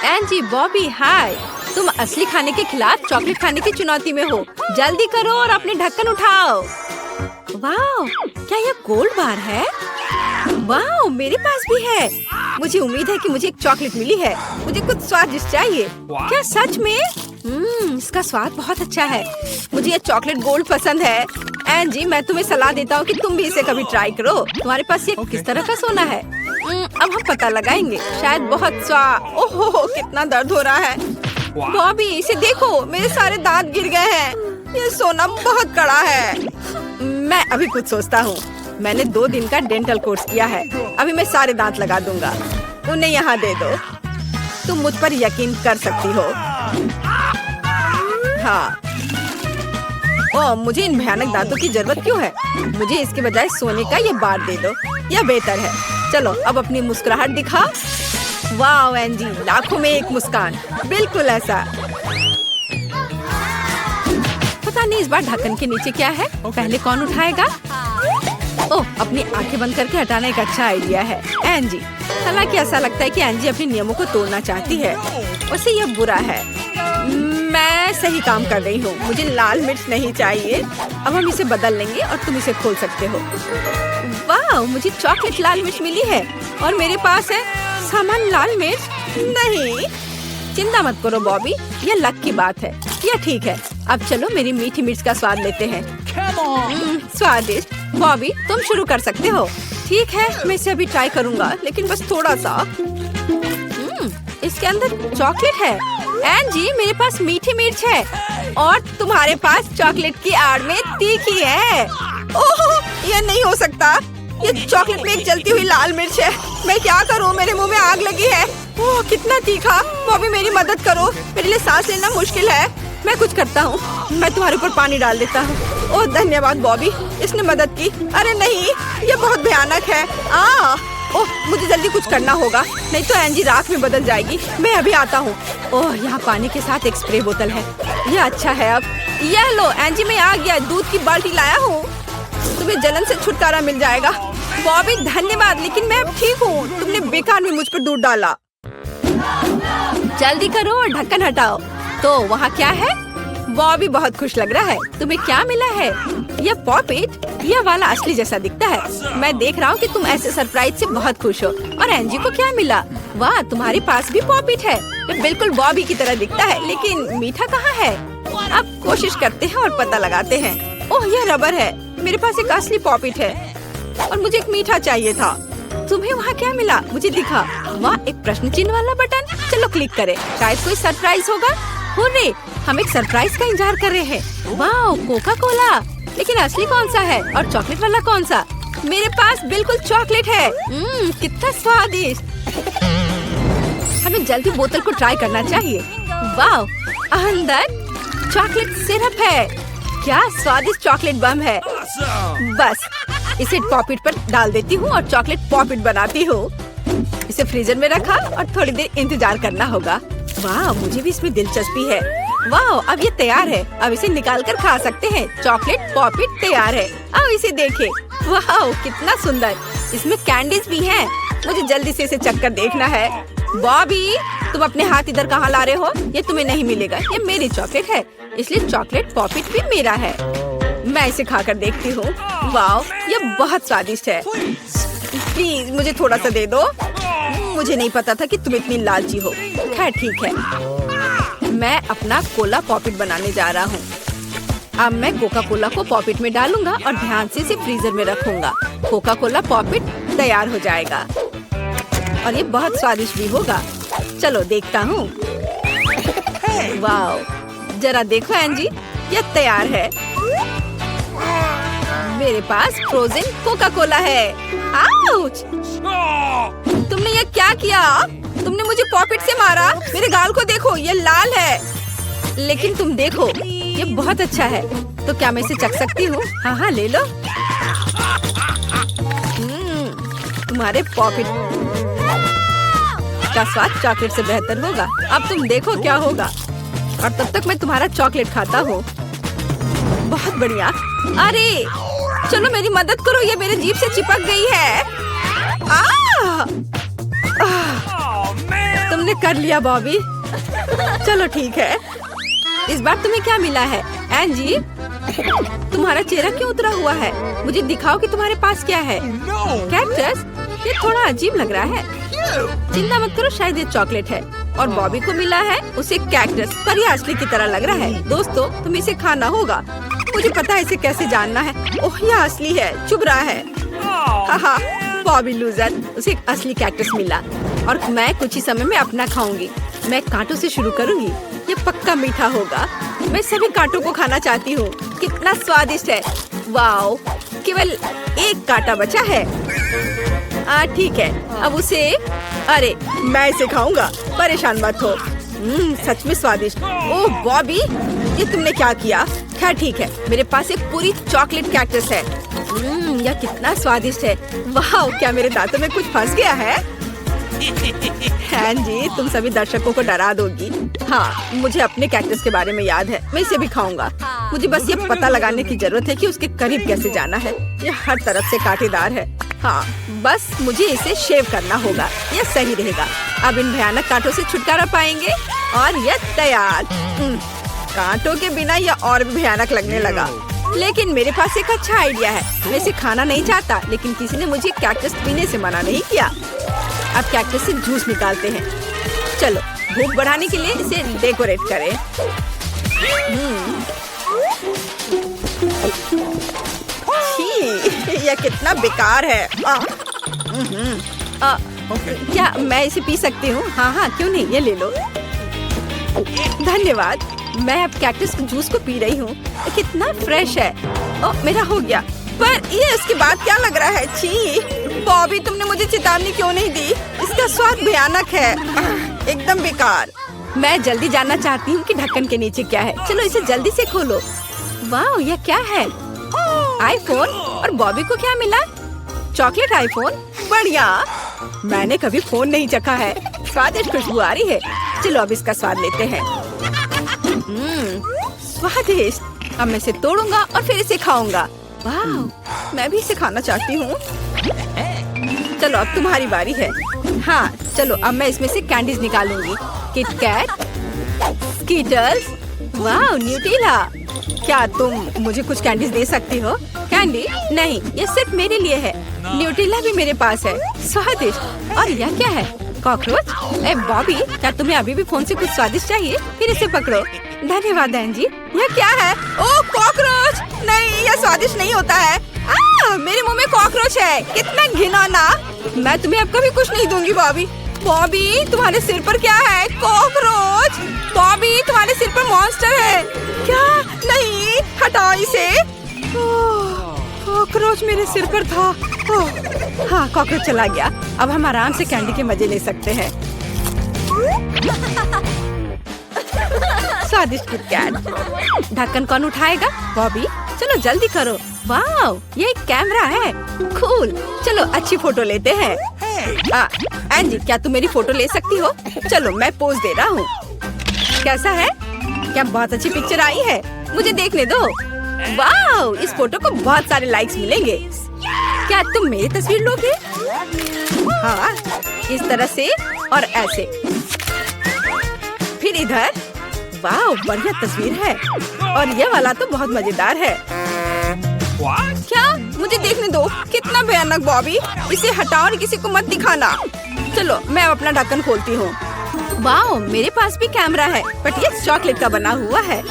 एंजी, बॉबी, हाय। तुम असली खाने के खिलाफ चॉकलेट खाने की चुनौती में हो। जल्दी करो और अपने ढक्कन उठाओ। वाह, क्या ये गोल्ड बार है? वाह, मेरे पास भी है। मुझे उम्मीद है कि मुझे एक चॉकलेट मिली है। मुझे कुछ स्वादिष्ट चाहिए। क्या सच में? इसका स्वाद बहुत अच्छा है। मुझे ये चॉकलेट गोल्ड पसंद है। एंजी, मैं तुम्हें सलाह देता हूँ कि तुम भी इसे कभी ट्राई करो। तुम्हारे पास ये किस तरह का सोना है? अब हम पता लगाएंगे। शायद बहुत स्वाद। ओहो, कितना दर्द हो रहा है। बॉबी, इसे देखो, मेरे सारे दांत गिर गए हैं। ये सोना बहुत कड़ा है। मैं अभी कुछ सोचता हूँ। मैंने 2 दिन का डेंटल कोर्स किया है। अभी मैं सारे दांत लगा दूंगा। उन्हें यहाँ दे दो। तुम मुझ पर यकीन कर सकती हो। हाँ। ओह, मुझे इन भयानक दांतों की जरूरत क्यों है? मुझे इसके बजाय सोने का ये बार दे दो। यह बेहतर है। चलो, अब अपनी मुस्कुराहट दिखा। वाह एंजी, लाखों में एक मुस्कान। बिल्कुल ऐसा। पता नहीं इस बार ढक्कन के नीचे क्या है। पहले कौन उठाएगा? ओह, अपनी आंखें बंद करके हटाना एक अच्छा आइडिया है। एंजी, हालांकि ऐसा लगता है कि एंजी अपने नियमों को तोड़ना चाहती है। उसे यह बुरा है। मैं सही काम कर रही हूँ। मुझे लाल मिर्च नहीं चाहिए। अब हम इसे बदल लेंगे और तुम इसे खोल सकते हो। वाह, मुझे चॉकलेट लाल मिर्च मिली है और मेरे पास है सामान्य लाल मिर्च। नहीं, चिंता मत करो बॉबी, यह लक की बात है। यह ठीक है। अब चलो मेरी मीठी मिर्च का स्वाद लेते हैं। स्वादिष्ट। बॉबी, तुम शुरू कर सकते हो। ठीक है, मैं इसे अभी ट्राई करूंगा, लेकिन बस थोड़ा सा। इसके अंदर चॉकलेट है। एंजी, मेरे पास मीठी मिर्च है और तुम्हारे पास चॉकलेट की आड़ में तीखी है। ओह, यह नहीं हो सकता। ये चॉकलेट में एक जलती हुई लाल मिर्च है। मैं क्या करूं? मेरे मुंह में आग लगी है। ओह, कितना तीखा। बॉबी, मेरी मदद करो। मेरे लिए सांस लेना मुश्किल है। मैं कुछ करता हूँ। मैं तुम्हारे ऊपर पानी डाल देता हूँ। ओह, धन्यवाद बॉबी, इसने मदद की। अरे नहीं, ये बहुत भयानक है। ओह, मुझे जल्दी कुछ करना होगा, नहीं तो एंजी राख में बदल जाएगी। मैं अभी आता हूँ। ओह, यहाँ पानी के साथ एक स्प्रे बोतल है। यह अच्छा है। अब यह लो एंजी, मैं आ गया। दूध की बाल्टी लाया हूँ। तुम्हें जलन से छुटकारा मिल जाएगा। बॉबी, धन्यवाद, लेकिन मैं अब ठीक हूँ। तुमने बेकार में मुझ पर दूध डाला। जल्दी करो और ढक्कन हटाओ। तो वहाँ क्या है? बॉबी बहुत खुश लग रहा है। तुम्हें क्या मिला है? यह पॉपिट। यह वाला असली जैसा दिखता है। मैं देख रहा हूँ कि तुम ऐसे सरप्राइज से बहुत खुश हो। और एंजी को क्या मिला? वाह, तुम्हारे पास भी पॉपिट है। यह बिल्कुल बॉबी की तरह दिखता है, लेकिन मीठा कहाँ है? अब कोशिश करते हैं और पता लगाते हैं। ओह, यह रबर है। मेरे पास एक असली पॉपिट है और मुझे एक मीठा चाहिए था। तुम्हें वहाँ क्या मिला? मुझे दिखा। वाह, एक प्रश्न चिन्ह वाला बटन। चलो क्लिक करें, शायद कोई सरप्राइज होगा। हुर्रे, हम एक सरप्राइज का इंतजार कर रहे हैं। वाह, कोका कोला। लेकिन असली कौन सा है और चॉकलेट वाला कौन सा? मेरे पास बिल्कुल चॉकलेट है। कितना स्वादिष्ट। हमें जल्दी बोतल को ट्राई करना चाहिए। वाह, अंदर चॉकलेट सिरप है। क्या स्वादिष्ट चॉकलेट बम है। बस इसे पॉपिट पर डाल देती हूँ और चॉकलेट पॉपिट बनाती हूँ। इसे फ्रीजर में रखा और थोड़ी देर इंतजार करना होगा। वाह, मुझे भी इसमें दिलचस्पी है। वाह, अब ये तैयार है। अब इसे निकाल कर खा सकते हैं। चॉकलेट पॉपिट तैयार है। अब इसे देखें। वाह, कितना सुंदर। इसमें कैंडीज भी हैं। मुझे जल्दी से इसे चखकर देखना है। बॉबी, तुम अपने हाथ इधर कहाँ ला रहे हो? ये तुम्हें नहीं मिलेगा। ये मेरी चॉकलेट है, इसलिए चॉकलेट पॉपिट भी मेरा है। मैं इसे खाकर देखती हूँ। वाह, ये बहुत स्वादिष्ट है। प्लीज मुझे थोड़ा सा दे दो। मुझे नहीं पता था कि तुम इतनी लालची हो। खैर ठीक है, मैं अपना कोला पॉपिट बनाने जा रहा हूँ। अब मैं कोका कोला को पॉपिट में डालूंगा और ध्यान से इसे फ्रीजर में रखूंगा। कोका कोला पॉपिट तैयार हो जाएगा और ये बहुत स्वादिष्ट भी होगा। चलो देखता हूँ। वाह, जरा देखो एंजी, यह तैयार है। मेरे पास फ्रोजन कोका कोला है। आउच! तुमने ये क्या किया? तुमने मुझे पॉकेट से मारा। मेरे गाल को देखो, ये लाल है। लेकिन तुम देखो, ये बहुत अच्छा है। तो क्या मैं इसे चख सकती हूँ? हाँ हाँ, ले लो। तुम्हारे पॉकेट का स्वाद चॉकलेट से बेहतर होगा। अब तुम देखो क्या होगा। और तब तक मैं तुम्हारा चॉकलेट खाता हूँ। बहुत बढ़िया। अरे चलो मेरी मदद करो, ये मेरे जीभ से चिपक गई है। तुम तुमने कर लिया बॉबी। चलो ठीक है। इस बार तुम्हें क्या मिला है एंजी? तुम्हारा चेहरा क्यों उतरा हुआ है? मुझे दिखाओ कि तुम्हारे पास क्या है। कैक्टस? ये थोड़ा अजीब लग रहा है। चिंता मत करो, शायद ये चॉकलेट है। और बॉबी को मिला है उसे कैक्टस, पर ये असली की तरह लग रहा है। दोस्तों, तुम्हें इसे खाना होगा। मुझे पता है इसे कैसे जानना है। ओह, यह असली है, चुभ रहा है। हाहा, बॉबी लूजर, उसे एक असली कैक्टस मिला और मैं कुछ ही समय में अपना खाऊंगी। मैं कांटों से शुरू करूंगी। ये पक्का मीठा होगा। मैं सभी कांटों को खाना चाहती हूँ। कितना स्वादिष्ट है। वाओ, केवल एक कांटा बचा है। ठीक है, अब उसे, अरे मैं इसे खाऊंगा, परेशान मत हो। सच में स्वादिष्ट। ओह बॉबी, ये तुमने क्या किया? खैर ठीक है, मेरे पास एक पूरी चॉकलेट कैक्टस है। यह कितना स्वादिष्ट है। वाह, क्या मेरे दांतों में कुछ फंस गया है? हाँ जी, तुम सभी दर्शकों को डरा दोगी। हाँ, मुझे अपने कैक्टस के बारे में याद है। मैं इसे भी खाऊंगा। मुझे बस ये पता लगाने की जरूरत है कि उसके करीब कैसे जाना है। यह हर तरफ से कांटेदार है। हाँ, बस मुझे इसे शेव करना होगा। यह सही रहेगा। अब इन भयानक कांटों से छुटकारा पाएंगे और यह तैयार। कांटों के बिना यह और भी भयानक लगने लगा। लेकिन मेरे पास एक अच्छा आइडिया है। मैं इसे खाना नहीं चाहता, लेकिन किसी ने मुझे कैक्टस पीने से मना नहीं किया। अब कैक्टस से जूस निकालते हैं। चलो, भूख बढ़ाने के लिए इसे डेकोरेट करें। यह कितना बेकार है। क्या मैं इसे पी सकती हूँ? हाँ हाँ, क्यों नहीं, ये ले लो। धन्यवाद। मैं अब कैक्टस जूस को पी रही हूँ। कितना फ्रेश है। ओह, मेरा हो गया। पर ये इसके बाद क्या लग रहा है? छी, बॉबी तुमने मुझे चेतावनी क्यों नहीं दी? इसका स्वाद भयानक है, एकदम बेकार। मैं जल्दी जानना चाहती हूँ कि ढक्कन के नीचे क्या है। चलो इसे जल्दी से खोलो। वाह, यह क्या है? आईफोन। और बॉबी को क्या मिला? Chocolate iPhone. बढ़िया। मैंने कभी फोन नहीं चखा है। स्वादिष्ट खुशबू आ रही है। चलो अब इसका स्वाद लेते हैं। स्वादिष्ट। अब मैं इसे तोड़ूंगा और फिर इसे खाऊंगा। वाह, मैं भी इसे खाना चाहती हूँ। चलो अब तुम्हारी बारी है। हाँ, चलो अब मैं इसमें से कैंडीज निकालूंगी। किटकैट, स्कीटर्स, वाह, न्यूटेला। क्या तुम मुझे कुछ कैंडीज दे सकती हो? कैंडी? नहीं, ये सिर्फ मेरे लिए है। न्यूटेला भी मेरे पास है। स्वादिष्ट। और यह क्या है? कॉकरोच? ए बॉबी, क्या तुम्हें अभी भी फोन से कुछ स्वादिष्ट चाहिए? फिर इसे पकड़ो। धन्यवाद एंजी। यह क्या है? ओह, कॉकरोच! नहीं, यह स्वादिष्ट नहीं होता है। मेरे मुंह में कॉकरोच है। कितना घिनौना। मैं तुम्हें अब कभी कुछ नहीं दूंगी बॉबी। बॉबी, तुम्हारे सिर पर क्या है? कॉकरोच। बॉबी, तुम्हारे सिर पर मॉन्स्टर है क्या? नहीं, हटाओ इसे। कॉकरोच मेरे सिर पर था। हाँ, कॉकरोच चला गया। अब हम आराम से कैंडी के मजे ले सकते हैं। स्वादिष्ट किटकैट। ढक्कन कौन उठाएगा? बॉबी, चलो जल्दी करो। वाह, ये एक कैमरा है। कूल। चलो अच्छी फोटो लेते हैं। एंजी, क्या तुम मेरी फोटो ले सकती हो? चलो मैं पोज दे रहा हूँ। कैसा है? क्या बहुत अच्छी पिक्चर आई है? मुझे देखने दो। वाह, इस फोटो को बहुत सारे लाइक्स मिलेंगे। क्या तुम मेरी तस्वीर लोगे? हाँ, इस तरह से और ऐसे। फिर इधर। वाह, बढ़िया तस्वीर है। और ये वाला तो बहुत मजेदार है। क्या? मुझे देखने दो। कितना भयानक बॉबी। इसे हटाओ और किसी को मत दिखाना। चलो मैं अब अपना ढक्कन खोलती हूँ। वाह, मेरे पास भी कैमरा है, बट ये चॉकलेट का बना हुआ है।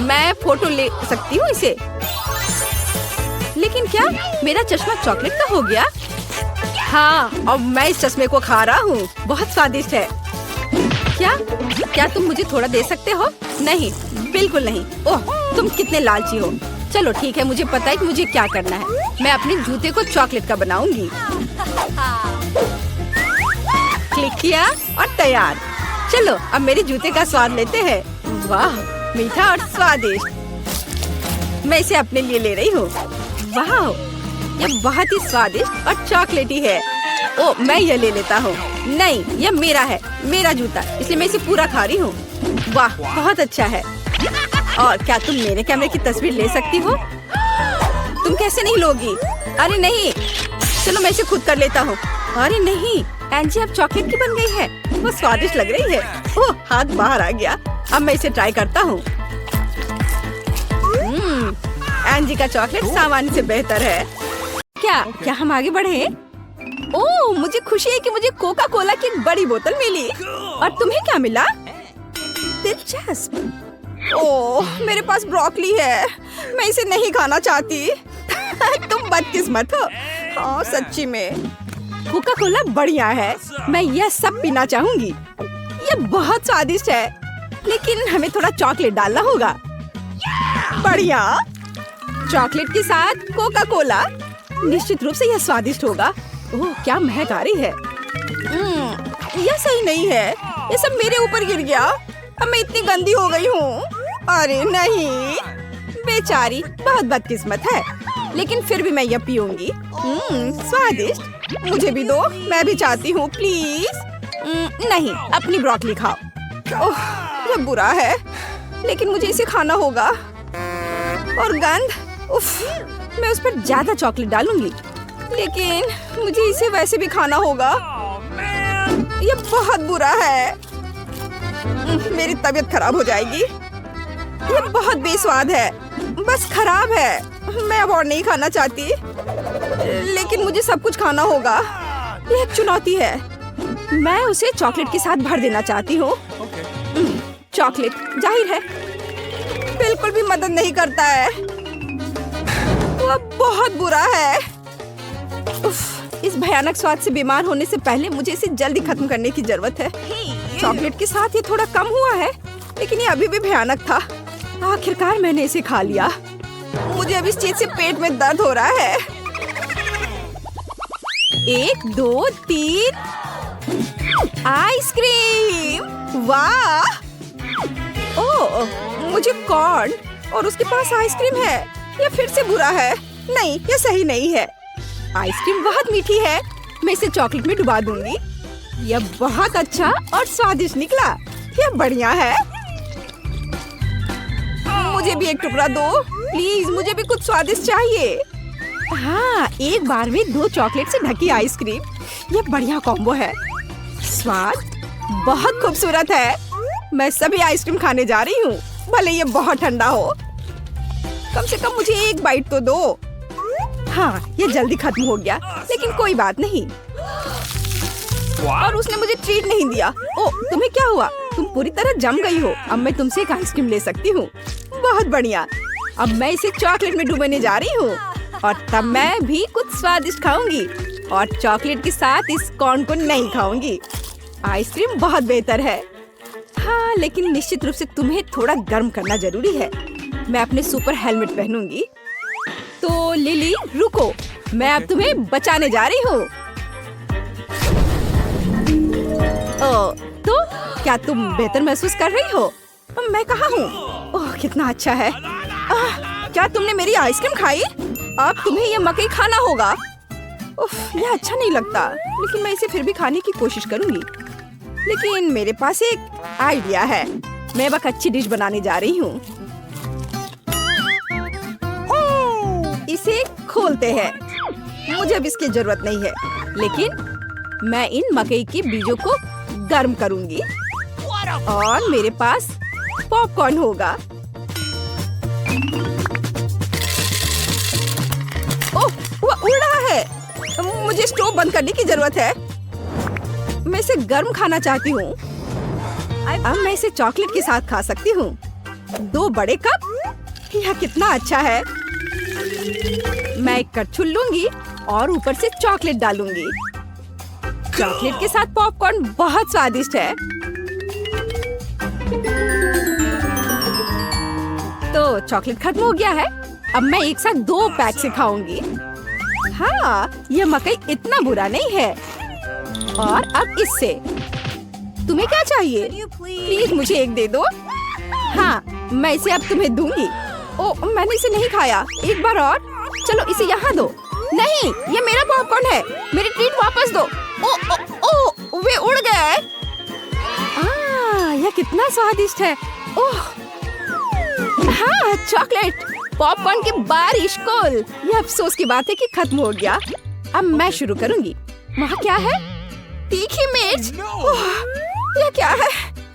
मैं फोटो ले सकती हूँ इसे। लेकिन क्या मेरा चश्मा चॉकलेट का हो गया? हाँ, अब मैं इस चश्मे को खा रहा हूँ। बहुत स्वादिष्ट है। क्या तुम मुझे थोड़ा दे सकते हो? नहीं, बिल्कुल नहीं। ओह, तुम कितने लालची हो। चलो ठीक है, मुझे पता है कि मुझे क्या करना है। मैं अपने जूते को चॉकलेट का बनाऊंगी। क्लिक किया और तैयार। चलो अब मेरे जूते का स्वाद लेते हैं। वाह, मीठा और स्वादिष्ट। मैं इसे अपने लिए ले रही हूँ। वाह, यह बहुत ही स्वादिष्ट और चॉकलेटी है। ओ, मैं यह ले लेता हूँ। नहीं, यह मेरा है, मेरा जूता, इसलिए मैं इसे पूरा खा रही हूँ। वाह, बहुत अच्छा है। और क्या तुम मेरे कैमरे की तस्वीर ले सकती हो? तुम कैसे नहीं लोगी? अरे नहीं, चलो मैं इसे खुद कर लेता हूँ। अरे नहीं, एंजी अब चॉकलेट की बन गई है। वो स्वादिष्ट लग रही है। ओह, हाथ बाहर आ गया। अब मैं इसे ट्राई करता हूँ। एंजी का चॉकलेट सामान्य से बेहतर है। क्या हम आगे बढ़े? ओह, मुझे खुशी है कि मुझे कोका कोला की एक बड़ी बोतल मिली। और तुम्हें क्या मिला? दिलचस्प। ओह, मेरे पास ब्रोकली है। मैं इसे नहीं खाना चाहती। तुम बदकिस्मत हो। हाँ, सच्ची में। कोका कोला बढ़िया है। मैं यह सब पीना चाहूंगी। ये बहुत स्वादिष्ट है, लेकिन हमें थोड़ा चॉकलेट डालना होगा। बढ़िया। चॉकलेट के साथ कोका कोला, निश्चित रूप से यह स्वादिष्ट होगा। ओह, क्या महक आ रही है। यह सही नहीं है। ये सब मेरे ऊपर गिर गया। अब मैं इतनी गंदी हो गई हूँ। अरे नहीं, बेचारी, बहुत बदकिस्मत है। लेकिन फिर भी मैं यह पीऊंगी। स्वादिष्ट। मुझे भी दो, मैं भी चाहती हूँ, प्लीज। नहीं, अपनी ब्रोकली खाओ। ओह, यह बुरा है, लेकिन मुझे इसे खाना होगा। और गंध, उफ, मैं उस पर ज्यादा चॉकलेट डालूंगी, लेकिन मुझे इसे वैसे भी खाना होगा। यह बहुत बुरा है। मेरी तबीयत खराब हो जाएगी। यह बहुत बेस्वाद है, बस खराब है। मैं अब और नहीं खाना चाहती, लेकिन मुझे सब कुछ खाना होगा। यह एक चुनौती है। मैं उसे चॉकलेट के साथ भर देना चाहती हूँ। चॉकलेट, जाहिर है, बिल्कुल भी मदद नहीं करता है। वह बहुत बुरा है। उफ, इस भयानक स्वाद से बीमार होने से पहले मुझे इसे जल्दी खत्म करने की जरूरत है। चॉकलेट के साथ ये थोड़ा कम हुआ है, लेकिन ये अभी भी भयानक था। आखिरकार मैंने इसे खा लिया। मुझे अब इस चीज से पेट में दर्द हो रहा है। 1, 2, 3। आइसक्रीम, वाह। ओह, मुझे कॉर्न और उसके पास आइसक्रीम है। यह फिर से बुरा है। नहीं, यह सही नहीं है। आइसक्रीम बहुत मीठी है। मैं इसे चॉकलेट में डुबा दूंगी। यह बहुत अच्छा और स्वादिष्ट निकला। यह बढ़िया है। मुझे भी एक टुकड़ा दो, प्लीज। मुझे भी कुछ स्वादिष्ट चाहिए। हाँ, एक बार में 2 चॉकलेट से ढकी आइसक्रीम। यह बढ़िया कॉम्बो है। स्वाद बहुत खूबसूरत है। मैं सभी आइसक्रीम खाने जा रही हूँ, भले ये बहुत ठंडा हो। कम से कम मुझे एक बाइट तो दो। हाँ, ये जल्दी खत्म हो गया, लेकिन कोई बात नहीं। और उसने मुझे ट्रीट नहीं दिया। ओ, तुम्हें क्या हुआ? तुम पूरी तरह जम गई हो। अब मैं तुमसे एक आइसक्रीम ले सकती हूँ। बहुत बढ़िया। अब मैं इसे चॉकलेट में डुबाने जा रही हूँ, और तब मैं भी कुछ स्वादिष्ट खाऊंगी। और चॉकलेट के साथ इस कॉर्न को नहीं खाऊंगी। आइसक्रीम बहुत बेहतर है। हाँ, लेकिन निश्चित रूप से तुम्हें थोड़ा गर्म करना जरूरी है। मैं अपने सुपर हेलमेट पहनूंगी। तो लिली, रुको, मैं अब तुम्हें बचाने जा रही हूँ। तो क्या तुम बेहतर महसूस कर रही हो? मैं कहाँ हूँ? ओह, कितना अच्छा है। क्या तुमने मेरी आइसक्रीम खाई? अब तुम्हें यह मकई खाना होगा। उफ, यह अच्छा नहीं लगता, लेकिन मैं इसे फिर भी खाने की कोशिश करूंगी। लेकिन मेरे पास एक आइडिया है। मैं एक अच्छी डिश बनाने जा रही हूँ। इसे खोलते हैं। मुझे अब इसकी जरूरत नहीं है, लेकिन मैं इन मकई के बीजों को गर्म करूंगी और मेरे पास पॉपकॉर्न होगा। ओह, वह उड़ रहा है। मुझे स्टोव बंद करने की जरूरत है। मैं इसे गर्म खाना चाहती हूँ। अब मैं इसे चॉकलेट के साथ खा सकती हूँ। 2 बड़े कप। यह कितना अच्छा है। मैं एक करछुल लूंगी और ऊपर से चॉकलेट डालूंगी। चॉकलेट के साथ पॉपकॉर्न बहुत स्वादिष्ट है। तो चॉकलेट खत्म हो गया है। अब मैं एक साथ 2 पैक से खाऊंगी। हाँ, यह मकई इतना बुरा नहीं है। और अब इससे तुम्हें क्या चाहिए? प्लीज मुझे एक दे दो। हाँ, मैं इसे अब तुम्हें दूंगी। ओह, मैंने इसे नहीं खाया। एक बार और। चलो इसे यहाँ दो। नहीं, ये मेरा पॉपकॉर्न है। मेरी ट्रीट वापस दो। ओ, ओ, ओ, वे उड़ गए। यह कितना स्वादिष्ट है। ओह, हाँ, चॉकलेट पॉपकॉर्न की बारिश। कोल, यह अफसोस की बात है कि खत्म हो गया। अब मैं शुरू करूंगी। वहाँ क्या है? तीखी मिर्च। ओह, ये क्या है?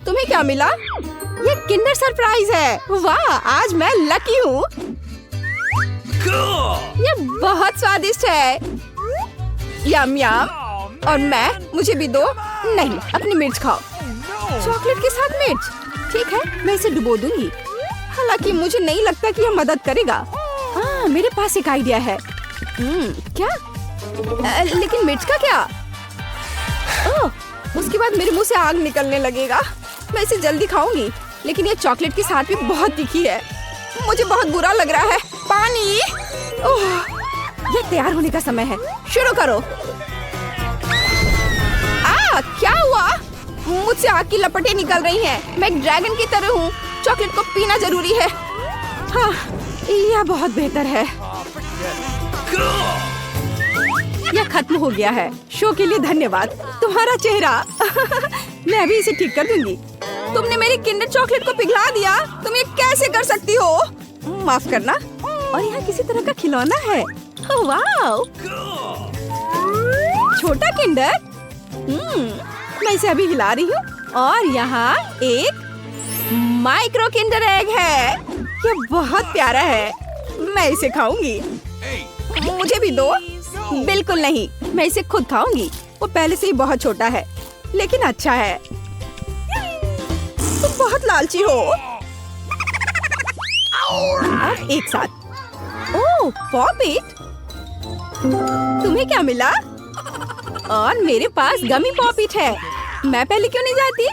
तुम्हें क्या मिला? ये किंडर सरप्राइज है। वाह, आज मैं लकी हूँ। ये बहुत स्वादिष्ट है। यम यम। और मुझे भी दो। नहीं, अपनी मिर्च खाओ। चॉकलेट के साथ मिर्च? ठीक है, मैं इसे डुबो दूंगी। हालांकि मुझे नहीं लगता कि यह मदद करेगा। मेरे पास एक आइडिया है। क्या? लेकिन मिर्च का क्या? ओह, उसके बाद मेरे मुंह से आग निकलने लगेगा। मैं इसे जल्दी खाऊंगी, लेकिन ये चॉकलेट के साथ भी बहुत तीखी है। मुझे बहुत बुरा लग रहा है। पानी। ओह, ये तैयार होने का समय है। शुरू करो। क्या हुआ? मुझसे आग की लपटें निकल रही हैं। मैं एक ड्रैगन की तरह हूँ। चॉकलेट को पीना जरूरी है। हाँ, यह बहुत बेहतर है। यह खत्म हो गया है। शो के लिए धन्यवाद। तुम्हारा चेहरा। मैं अभी इसे ठीक कर दूंगी। तुमने मेरी किंडर चॉकलेट को पिघला दिया। तुम ये कैसे कर सकती हो? माफ करना। और यहाँ किसी तरह का खिलौना है। वाह, छोटा किंडर। मैं इसे अभी हिला रही हूँ। और यहाँ एक माइक्रो किंडर एग है। ये बहुत प्यारा है। मैं इसे खाऊंगी। मुझे भी दो। बिल्कुल नहीं, मैं इसे खुद खाऊंगी। वो पहले से ही बहुत छोटा है, लेकिन अच्छा है। तुम बहुत लालची हो। अब एक साथ। ओह, पॉपिट। तुम्हें क्या मिला? और मेरे पास गमी पॉपिट है। मैं पहले क्यों नहीं जाती?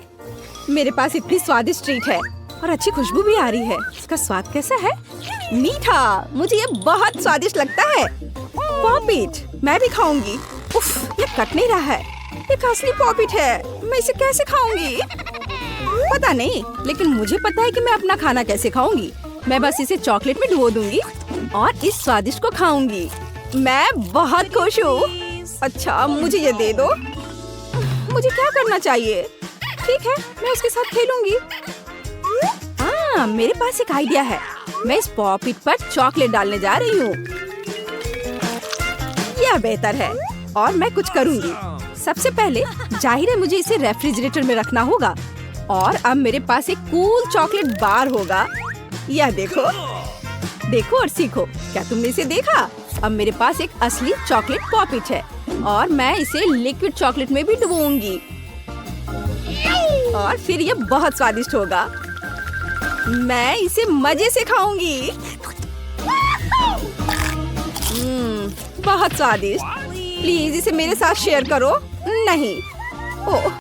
मेरे पास इतनी स्वादिष्ट ट्रीट है और अच्छी खुशबू भी आ रही है। इसका स्वाद कैसा है? मीठा। मुझे ये बहुत स्वादिष्ट लगता है। पॉपिट मैं भी खाऊंगी। उफ, ये कट नहीं रहा है। ये असली पॉपिट है। मैं इसे कैसे खाऊंगी? पता नहीं, लेकिन मुझे पता है कि मैं अपना खाना कैसे खाऊंगी। मैं बस इसे चॉकलेट में डुबो दूंगी और इस स्वादिष्ट को खाऊंगी। मैं बहुत खुश हूँ। अच्छा, मुझे ये दे दो। मुझे क्या करना चाहिए? ठीक है, मैं उसके साथ खेलूंगी। मेरे पास एक आइडिया है। मैं इस पॉपिट पर चॉकलेट डालने जा रही हूँ। यह बेहतर है और मैं कुछ करूंगी। सबसे पहले जाहिर है मुझे इसे रेफ्रिजरेटर में रखना होगा। और अब मेरे पास एक कूल चॉकलेट बार होगा। यह देखो, देखो और सीखो। क्या तुमने इसे देखा? अब मेरे पास एक असली चॉकलेट पॉपिट है और मैं इसे लिक्विड चॉकलेट में भी डुबोऊंगी। और फिर यह बहुत स्वादिष्ट होगा। मैं इसे मजे से खाऊंगी। बहुत स्वादिष्ट। प्लीज इसे मेरे साथ शेयर करो। नहीं। ओह।